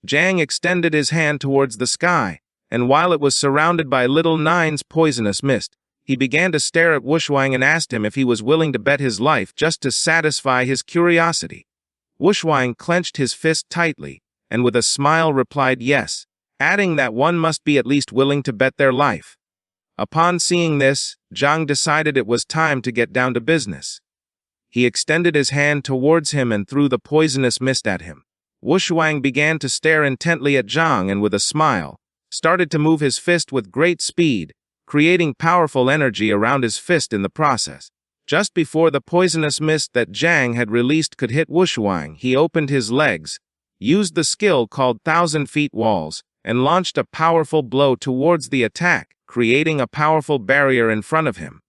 Jiang extended his hand towards the sky, and while it was surrounded by little Nine's poisonous mist, he began to stare at Wushwang and asked him if he was willing to bet his life just to satisfy his curiosity. Wushwang clenched his fist tightly, and with a smile replied yes, adding that one must be at least willing to bet their life. Upon seeing this, Jiang decided it was time to get down to business. He extended his hand towards him and threw the poisonous mist at him. Wushwang began to stare intently at Jiang and with a smile, started to move his fist with great speed, creating powerful energy around his fist in the process. Just before the poisonous mist that Jiang had released could hit Wushwang, he opened his legs, used the skill called 1,000 Feet Walls, and launched a powerful blow towards the attack, creating a powerful barrier in front of him.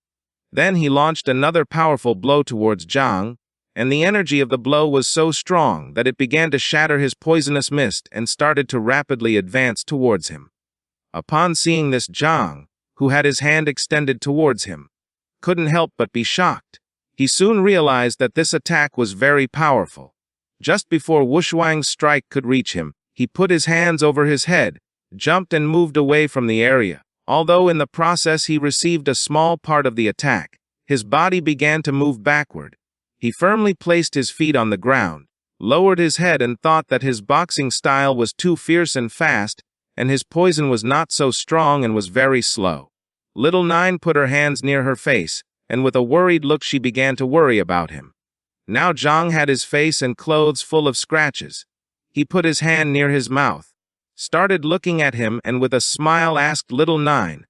Then he launched another powerful blow towards Jiang, and the energy of the blow was so strong that it began to shatter his poisonous mist and started to rapidly advance towards him. Upon seeing this, Jiang, who had his hand extended towards him, couldn't help but be shocked. He soon realized that this attack was very powerful. Just before Wushwang's strike could reach him, he put his hands over his head, jumped and moved away from the area. Although in the process he received a small part of the attack, his body began to move backward. He firmly placed his feet on the ground, lowered his head and thought that his boxing style was too fierce and fast, and his poison was not so strong and was very slow. Little Nine put her hands near her face, and with a worried look she began to worry about him. Now Jiang had his face and clothes full of scratches. He put his hand near his mouth, started looking at him and with a smile asked Little Nine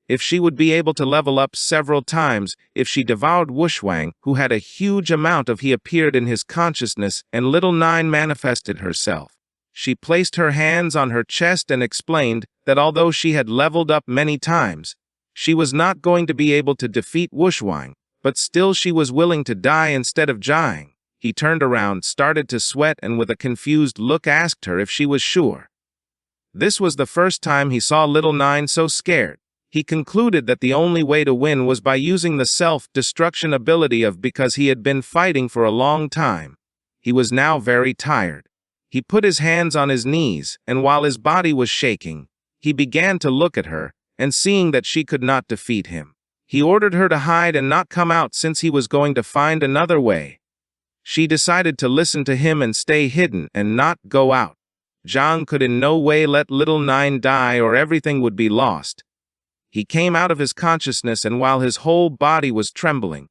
if she would be able to level up several times if she devoured Wushwang, who had a huge amount of he appeared in his consciousness, and Little Nine manifested herself. She placed her hands on her chest and explained that although she had leveled up many times, she was not going to be able to defeat Wushwang, but still she was willing to die instead of Jiang. He turned around, started to sweat, and with a confused look asked her if she was sure. This was the first time he saw Little Nine so scared. He concluded that the only way to win was by using the self-destruction ability because he had been fighting for a long time. He was now very tired. He put his hands on his knees, and while his body was shaking, he began to look at her, and seeing that she could not defeat him, he ordered her to hide and not come out since he was going to find another way. She decided to listen to him and stay hidden and not go out. Jiang could in no way let Little Nine die or everything would be lost. He came out of his consciousness, and while his whole body was trembling,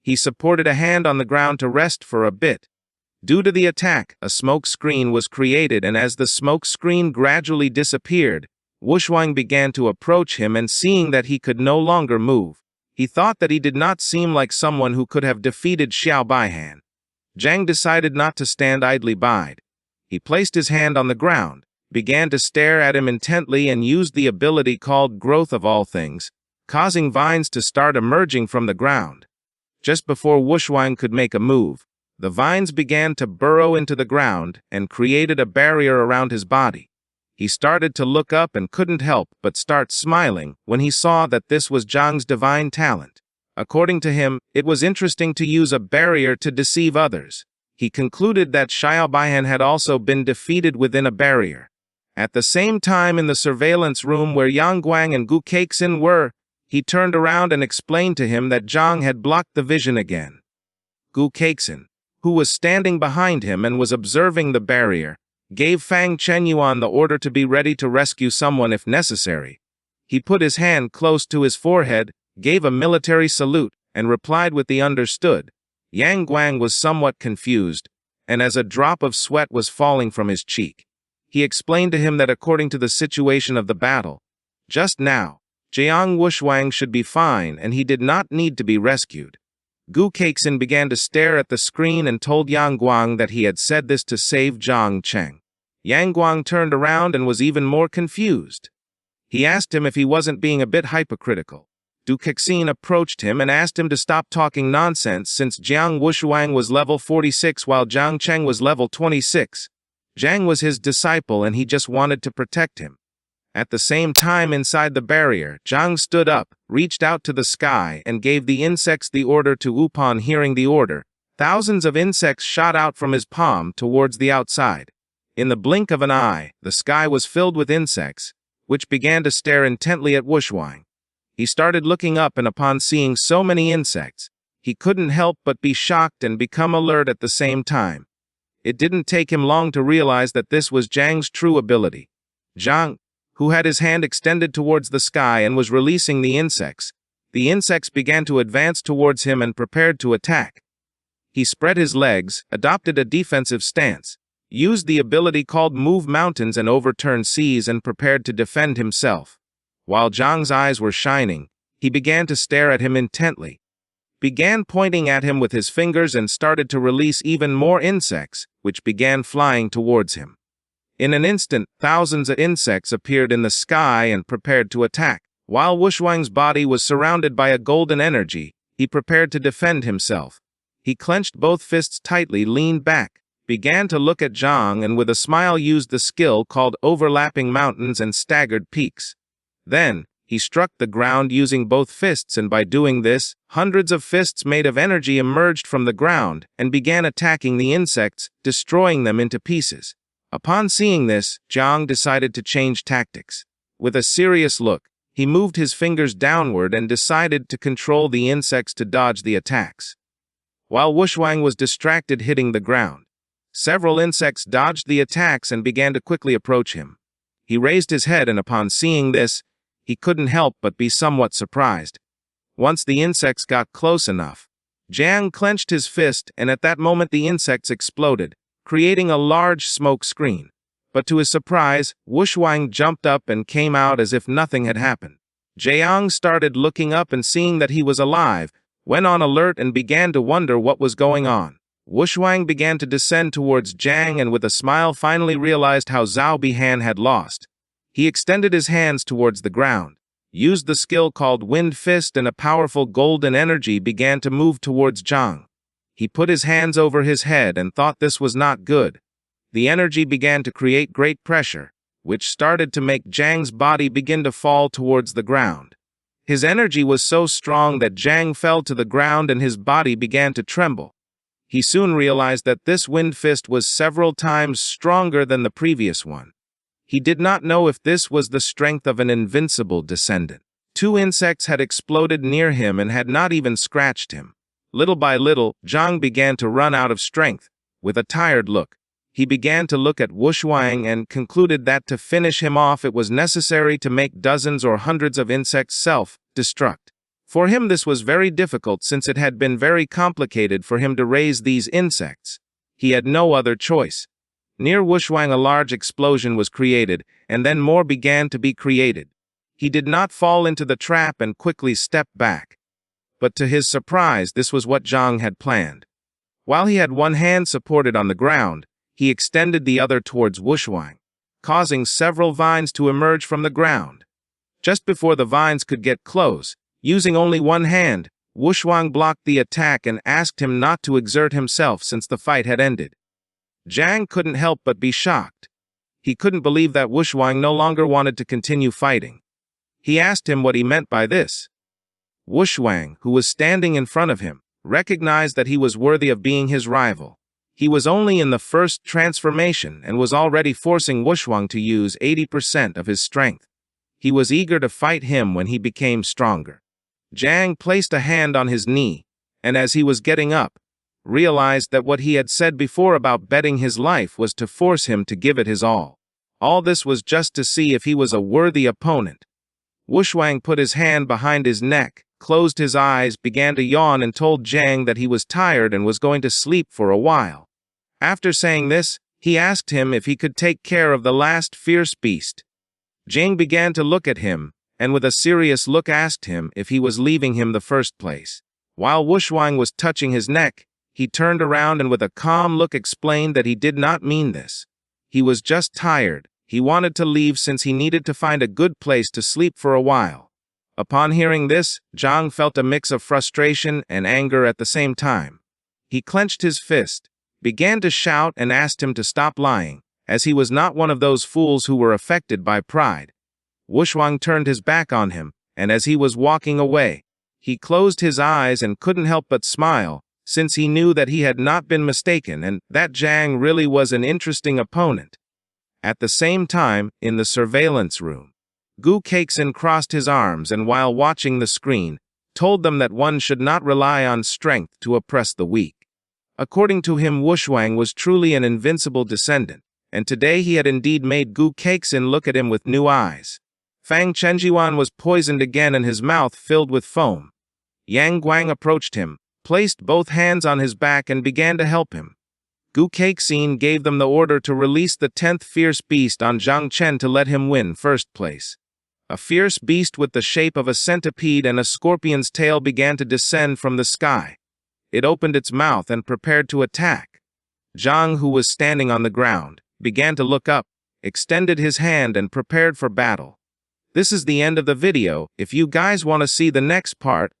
he supported a hand on the ground to rest for a bit. Due to the attack, a smoke screen was created, and as the smoke screen gradually disappeared, Wushwang began to approach him, and seeing that he could no longer move, he thought that he did not seem like someone who could have defeated Xiao Baihan. Jiang decided not to stand idly by. He placed his hand on the ground, began to stare at him intently, and used the ability called Growth of All Things, causing vines to start emerging from the ground. Just before Wushwang could make a move, the vines began to burrow into the ground and created a barrier around his body. He started to look up and couldn't help but start smiling when he saw that this was Jiang's divine talent. According to him, it was interesting to use a barrier to deceive others. He concluded that Xiao Baihan had also been defeated within a barrier. At the same time, in the surveillance room where Yang Guang and Gu Keixin were, he turned around and explained to him that Jiang had blocked the vision again. Gu Keixin, who was standing behind him and was observing the barrier, gave Fang Chenyuan the order to be ready to rescue someone if necessary. He put his hand close to his forehead, gave a military salute, and replied with the understood. Yang Guang was somewhat confused, and as a drop of sweat was falling from his cheek, he explained to him that according to the situation of the battle, just now, Jiang Wushwang should be fine and he did not need to be rescued. Gu Keixin began to stare at the screen and told Yang Guang that he had said this to save Zhang Cheng. Yang Guang turned around and was even more confused. He asked him if he wasn't being a bit hypocritical. Gu Keixin approached him and asked him to stop talking nonsense since Jiang Wushwang was level 46 while Zhang Cheng was level 26. Jiang was his disciple and he just wanted to protect him. At the same time, inside the barrier, Jiang stood up, reached out to the sky, and gave the insects the order to upon hearing the order. Thousands of insects shot out from his palm towards the outside. In the blink of an eye, the sky was filled with insects, which began to stare intently at Wushwang. He started looking up, and upon seeing so many insects, he couldn't help but be shocked and become alert at the same time. It didn't take him long to realize that this was Zhang's true ability. Zhang, who had his hand extended towards the sky and was releasing the insects began to advance towards him and prepared to attack. He spread his legs, adopted a defensive stance, used the ability called Move Mountains and Overturn Seas, and prepared to defend himself. While Zhang's eyes were shining, he began to stare at him intently, began pointing at him with his fingers, and started to release even more insects, which began flying towards him. In an instant, thousands of insects appeared in the sky and prepared to attack. While Wushwang's body was surrounded by a golden energy, he prepared to defend himself. He clenched both fists tightly, leaned back, began to look at Zhang, and with a smile used the skill called Overlapping Mountains and Staggered Peaks. Then, he struck the ground using both fists, and by doing this, hundreds of fists made of energy emerged from the ground and began attacking the insects, destroying them into pieces. Upon seeing this, Zhang decided to change tactics. With a serious look, he moved his fingers downward and decided to control the insects to dodge the attacks. While Wushwang was distracted hitting the ground, several insects dodged the attacks and began to quickly approach him. He raised his head, and upon seeing this, he couldn't help but be somewhat surprised. Once the insects got close enough, Zhang clenched his fist, and at that moment the insects exploded, creating a large smoke screen. But to his surprise, Wushwang jumped up and came out as if nothing had happened. Zhang started looking up, and seeing that he was alive, went on alert and began to wonder what was going on. Wushwang began to descend towards Zhang, and with a smile finally realized how Zhao Bihan had lost. He extended his hands towards the ground, used the skill called Wind Fist, and a powerful golden energy began to move towards Zhang. He put his hands over his head and thought this was not good. The energy began to create great pressure, which started to make Zhang's body begin to fall towards the ground. His energy was so strong that Zhang fell to the ground and his body began to tremble. He soon realized that this Wind Fist was several times stronger than the previous one. He did not know if this was the strength of an invincible descendant. 2 insects had exploded near him and had not even scratched him. Little by little, Zhang began to run out of strength. With a tired look, he began to look at Wushwang and concluded that to finish him off it was necessary to make dozens or hundreds of insects self-destruct. For him this was very difficult, since it had been very complicated for him to raise these insects. He had no other choice. Near Wushwang a large explosion was created, and then more began to be created. He did not fall into the trap and quickly stepped back. But to his surprise, this was what Zhang had planned. While he had one hand supported on the ground, he extended the other towards Wushwang, causing several vines to emerge from the ground. Just before the vines could get close, using only one hand, Wushwang blocked the attack and asked him not to exert himself since the fight had ended. Zhang couldn't help but be shocked. He couldn't believe that Wushwang no longer wanted to continue fighting. He asked him what he meant by this. Wushwang, who was standing in front of him, recognized that he was worthy of being his rival. He was only in the first transformation and was already forcing Wushwang to use 80% of his strength. He was eager to fight him when he became stronger. Zhang placed a hand on his knee, and as he was getting up, realized that what he had said before about betting his life was to force him to give it his all. All this was just to see if he was a worthy opponent. Wushwang put his hand behind his neck, closed his eyes, began to yawn, and told Zhang that he was tired and was going to sleep for a while. After saying this, he asked him if he could take care of the last fierce beast. Zhang began to look at him, and with a serious look asked him if he was leaving him the first place. While Wushwang was touching his neck, he turned around and with a calm look explained that he did not mean this. He was just tired. He wanted to leave since he needed to find a good place to sleep for a while. Upon hearing this, Zhang felt a mix of frustration and anger at the same time. He clenched his fist, began to shout, and asked him to stop lying, as he was not one of those fools who were affected by pride. Wushwang turned his back on him, and as he was walking away, he closed his eyes and couldn't help but smile, since he knew that he had not been mistaken and that Zhang really was an interesting opponent. At the same time, in the surveillance room, Gu Keixin crossed his arms and while watching the screen, told them that one should not rely on strength to oppress the weak. According to him, Wushwang was truly an invincible descendant, and today he had indeed made Gu Keixin look at him with new eyes. Fang Chenjiwan was poisoned again and his mouth filled with foam. Yang Guang approached him, placed both hands on his back and began to help him. Gu Keixin gave them the order to release the 10th fierce beast on Zhang Chen to let him win first place. A fierce beast with the shape of a centipede and a scorpion's tail began to descend from the sky. It opened its mouth and prepared to attack. Zhang, who was standing on the ground, began to look up, extended his hand and prepared for battle. This is the end of the video. If you guys want to see the next part,